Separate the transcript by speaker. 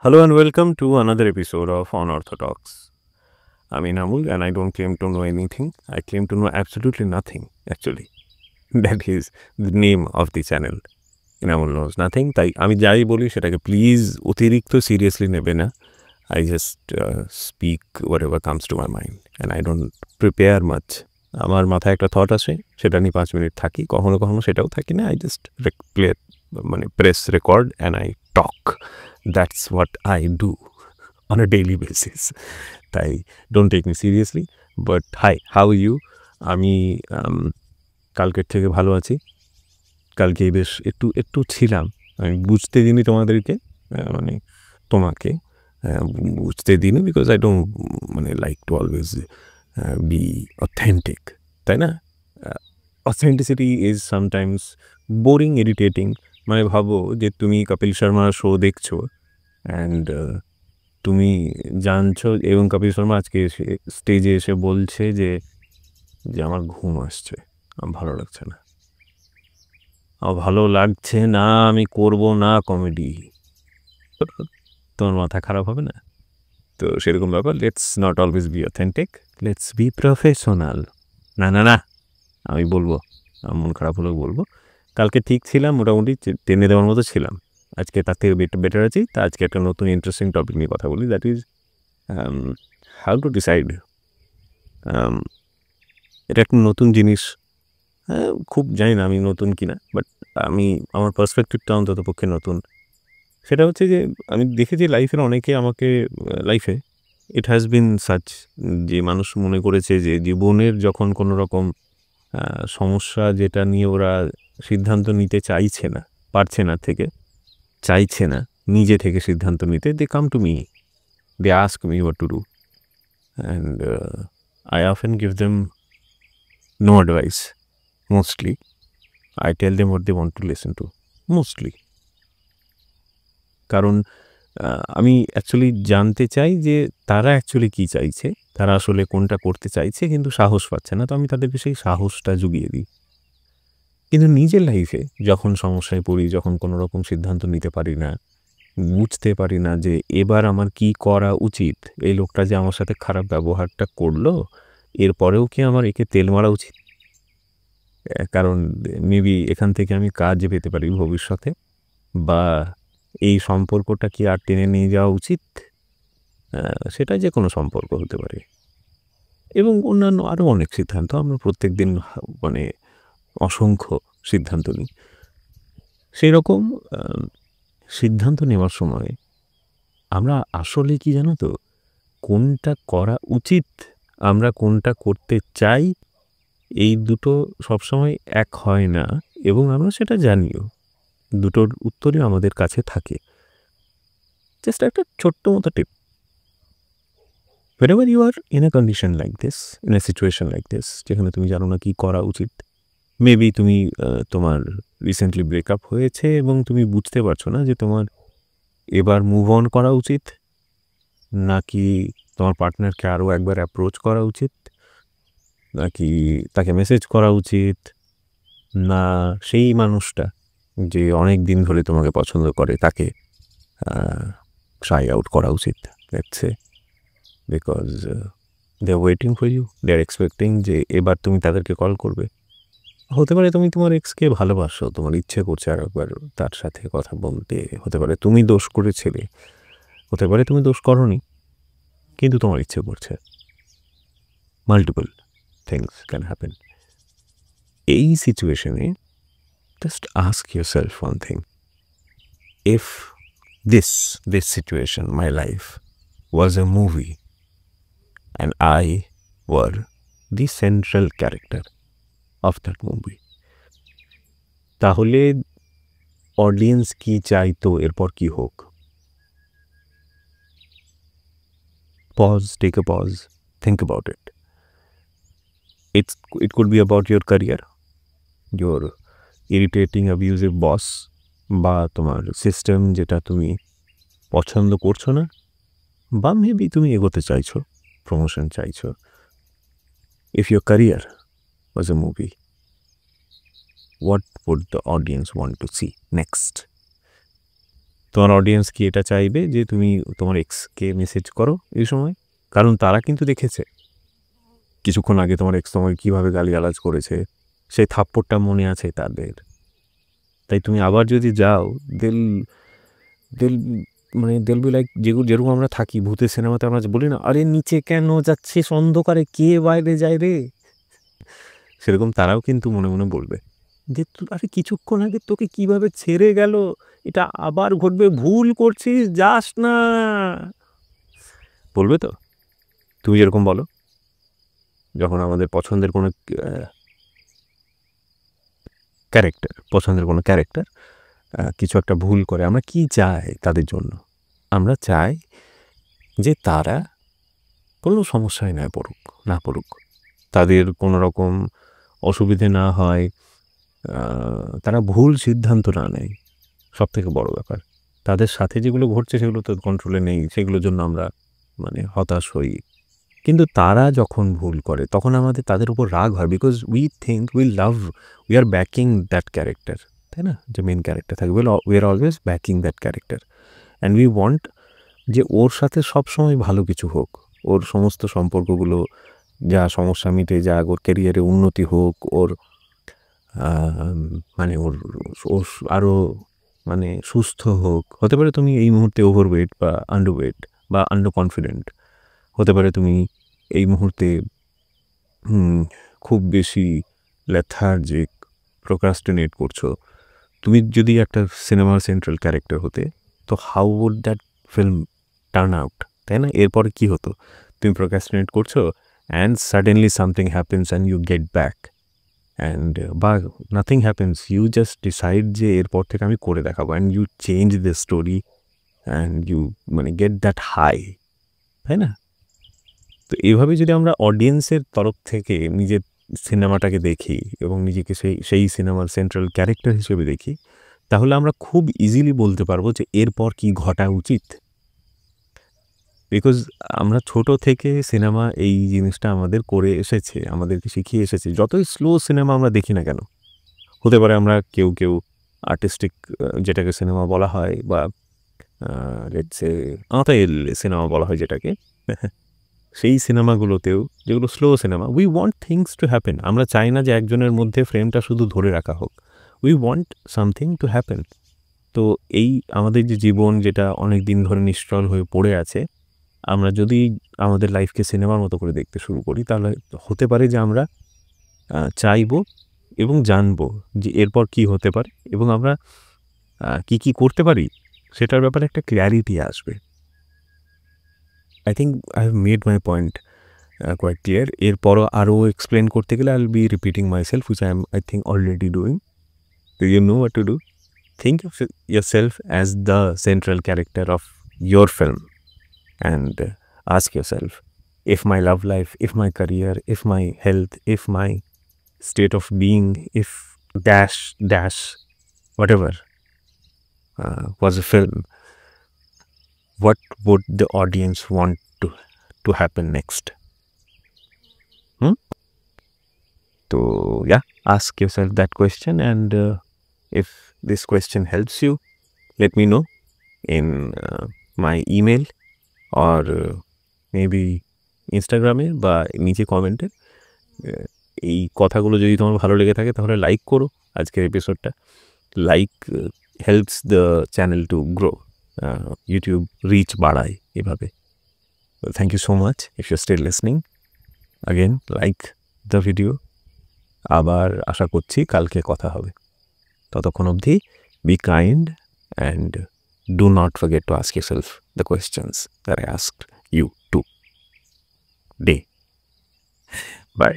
Speaker 1: Hello and welcome to another episode of Unorthodox. I'm Inamul and I don't claim to know anything. I claim to know absolutely nothing, actually. That is the name of the channel. Inamul knows nothing. তাই আমি যাই বলি সেটাকে please অতিরিক্ত seriously নেবে না. I just speak whatever comes to my mind and I don't prepare much. আমার মাথায় একটা থট আসে, সেটা নিয়ে 5 মিনিট থাকি, কখনো কখনো সেটাও থাকি না. I just press record and I talk. That's what I do on a daily basis. তাই don't take me seriously. But hi, how are you? আমি কালকের থেকে ভালো আছি. কালকে বেশ একটু ছিলাম. আমি বুঝতে দিইনি তোমাদেরকে, মানে তোমাকে বুঝতে দিইনি, because I don't like to always be authentic, তাই না? Authenticity is sometimes boring, irritating. মানে ভাবো যে তুমি কপিল শর্মার শো দেখছো অ্যান্ড তুমি জানছো, এবং কপিল শর্মা আজকে স্টেজে এসে বলছে যে আমার ঘুম আসছে, আমার ভালো লাগছে না, আমি করব না কমেডি। তোমার মাথা খারাপ হবে না? তো সেরকম ব্যাপার। Let's not always be authentic, let's be professional. না আমি বলবো, মন খারাপ হলেও বলবো। কালকে ঠিক ছিলাম, মোটামুটি টেনে দেওয়ার মতো ছিলাম। আজকে তার থেকে বেটার আছি। তা আজকে একটা নতুন ইন্টারেস্টিং টপিক নিয়ে কথা বলি, that is how to decide. এটা একটা নতুন জিনিস, খুব জানি না আমি নতুন কিনা, বাট আমার পার্সপেক্টিভটা অন্তত পক্ষে নতুন। সেটা হচ্ছে যে আমি দেখেছি লাইফের অনেকে আমাকে লাইফে ইট হ্যাজ বিন সাচ, যে মানুষ মনে করেছে যে জীবনের যখন কোনো রকম সমস্যা যেটা নিয়ে ওরা সিদ্ধান্ত নিতে পারছে না নিজে থেকে সিদ্ধান্ত নিতে, they come to me, they ask me what to do, and I often give them no advice. Mostly I tell them what they want to listen to, mostly. কারণ আমি অ্যাকচুয়ালি জানতে চাই যে তারা অ্যাকচুয়ালি কী চাইছে, তারা আসলে কোনটা করতে চাইছে কিন্তু সাহস পাচ্ছে না, তো আমি তাদেরকে সেই সাহসটা জুগিয়ে দিই। কিন্তু নিজের লাইফে যখন সমস্যায় পড়ি, যখন কোনো রকম সিদ্ধান্ত নিতে পারি না, বুঝতে পারি না যে এবার আমার কি করা উচিত, এই লোকটা যে আমার সাথে খারাপ ব্যবহারটা করলো, এরপরেও কি আমার একে তেল মারা উচিত? কারণ মেবি এখান থেকে আমি কাজ পেতে পারি ভবিষ্যতে, বা এই সম্পর্কটা কি আর টেনে নিয়ে যাওয়া উচিত? সেটা যে কোনো সম্পর্ক হতে পারে, এবং অন্যান্য আরও অনেক সিদ্ধান্ত আমরা প্রত্যেক দিন অসংখ্য সিদ্ধান্ত নিই। সেই রকম সিদ্ধান্ত নেওয়ার সময় আমরা আসলে কি জানো তো, কোনটা করা উচিত, আমরা কোনটা করতে চাই, এই দুটো সবসময় এক হয় না, এবং আমরা সেটা জানিও। দুটোর উত্তরই আমাদের কাছে থাকে। জাস্ট একটা ছোট্ট মতো টিপ, whenever you are in a condition like this, in a situation like this, যেখানে তুমি জানো না কি করা উচিত, মেবি তুমি তোমার রিসেন্টলি ব্রেকআপ হয়েছে এবং তুমি বুঝতে পারছো না যে তোমার এবার মুভ অন করা উচিত, নাকি তোমার পার্টনারকে আরও একবার অ্যাপ্রোচ করা উচিত, নাকি তাকে মেসেজ করা উচিত, না সেই মানুষটা যে অনেক দিন ধরে তোমাকে পছন্দ করে তাকে ট্রাই আউট করা উচিত, let's say, because they are waiting for you, they are expecting যে এবার তুমি তাদেরকে কল করবে। হতে পারে তুমি তোমার এক্সকে ভালোবাসো, তোমার ইচ্ছে করছে আর একবার তার সাথে কথা বলতে, হতে পারে তুমি দোষ করেছিলে, হতে পারে তুমি দোষ করনি কিন্তু তোমার ইচ্ছে করছে। Multiple things can happen. এই সিচুয়েশনে just ask yourself one thing, if this situation, my life, was a movie and I were the central character of that movie, তাহলে অডিয়েন্স কি চাইতো এরপর কি হোক? Pause, take a pause, think about it. It could be about your career, your irritating abusive boss, বা তোমার system যেটা তুমি পছন্দ করছো না, বা মেবি তুমি এগোতে চাইছো, প্রমোশন চাইছো। If your career was a movie, what would the audience want to see next? তোমার অডিয়েন্স কি এটা চাইবে যে তুমি তোমার এক্সকে মেসেজ করো এই সময়? কারণ তারা কিন্তু দেখেছে কিছুক্ষণ আগে তোমার এক্স তোমাকে কীভাবে গালিগালাজ করেছে, সেই থাপ্পড়টা মনে আছে তাদের। তাই তুমি আবার যদি যাও, দিল দিল মানে দিল বি লাইক, যেরকম আমরা থাকি ভূতের সিনেমাতে আমরা বলি না, আরে নিচে কেন যাচ্ছিস, অন্ধকারে কে বাইরে যায় রে, সেরকম তারাও কিন্তু মনে মনে বলবে যে আরে কিছুক্ষণ আগে তোকে কিভাবে ছেড়ে গেল, এটা আবার ঘটবে, ভুল করছিস, যাস না। বলবে তো? তুমি যেরকম বলো যখন আমাদের পছন্দের কোনো ক্যারেক্টার কিছু একটা ভুল করে, আমরা কি চাই তাদের জন্য? আমরা চাই যে তারা কোনো সমস্যায় না পড়ুক, তাদের কোনো রকম অসুবিধে না হয়, তারা ভুল সিদ্ধান্ত না নেয়। সব থেকে বড় ব্যাপার, তাদের সাথে যেগুলো ঘটছে সেগুলো তো কন্ট্রোলে নেই, সেগুলোর জন্য আমরা হতাশ হই। কিন্তু তারা যখন ভুল করে তখন আমাদের তাদের উপর রাগ হয়, because we are backing that character, তাই না? যে মেন ক্যারেক্টার থাকে, we are always backing that character, and we want যে ওর সাথে সবসময় ভালো কিছু হোক, ওর সমস্ত সম্পর্কগুলো যা সমস্যা মিটে যাক, ওর ক্যারিয়ারে উন্নতি হোক, ওর ওর ওর আরও সুস্থ হোক। হতে পারে তুমি এই মুহূর্তে ওভারওয়েট বা আন্ডারওয়েট বা আন্ডার কনফিডেন্ট, হতে পারে তুমি এই মুহূর্তে খুব বেশি লেথার্জিক, প্রোক্রাস্টিনেট করছো। তুমি যদি একটা সিনেমার সেন্ট্রাল ক্যারেক্টার হতে, তো how would that film turn out, তাই না? এরপরে কী হতো? তুমি প্রোক্রাস্টিনেট করছো and suddenly something happens and you get back, and বা nothing happens, you just decide যে এরপর থেকে আমি করে দেখাবো, and you change the story and you get that high, তাই না? তো এইভাবে যদি আমরা অডিয়েন্সের তরফ থেকে নিজের সিনেমাটাকে দেখি এবং নিজেকে সেই সিনেমার সেন্ট্রাল ক্যারেক্টার হিসেবে দেখি, তাহলে আমরা খুব ইজিলি বলতে পারবো যে এরপর কি ঘটা উচিত। বিকজ আমরা ছোট থেকে সিনেমা এই জিনিসটা আমাদের করে এসেছে, আমাদেরকে শিখিয়ে এসেছে। যতই স্লো সিনেমা আমরা দেখি না কেন, হতে পারে আমরা কেউ আর্টিস্টিক যেটাকে সিনেমা বলা হয়, বা আতাইল সিনেমা বলা হয় যেটাকে, সেই সিনেমাগুলোতেও যেগুলো slow cinema, we want things to happen. আমরা চাই না যে একজনের মধ্যে ফ্রেমটা শুধু ধরে রাখা হোক, we want something to happen. তো এই আমাদের যে জীবন, যেটা অনেক দিন ধরে নিশ্চল হয়ে পড়ে আছে, আমরা যদি আমাদের লাইফকে সিনেমার মতো করে দেখতে শুরু করি, তাহলে হতে পারে যে আমরা চাইবো এবং জানবো যে এরপর কি হতে পারে, এবং আমরা কি করতে পারি সেটার ব্যাপারে একটা ক্ল্যারিটি আসবে। I think I have made my point quite clear. এরপরও আরও এক্সপ্লেন করতে গেলে I'll be repeating myself, which I think already doing. Do you know what to do? Think of yourself as the central character of your film, and ask yourself, if my love life, if my career, if my health, if my state of being, if dash whatever was a film, what would the audience want to happen next? So yeah, ask yourself that question, and if this question helps you, let me know in my email or maybe Instagram এ বা নিচে কমেন্টে। এই কথাগুলো যদি তোমার ভালো লেগে থাকে তাহলে লাইক করো আজকের এপিসোডটা। Like helps the channel to grow, YouTube reach বাড়ায় এভাবে। Thank you so much if you still listening. Again like the video. আবার আশা করছি কালকে কথা হবে। ততক্ষণ অবধি be kind and do not forget to ask yourself the questions that I asked you today. By.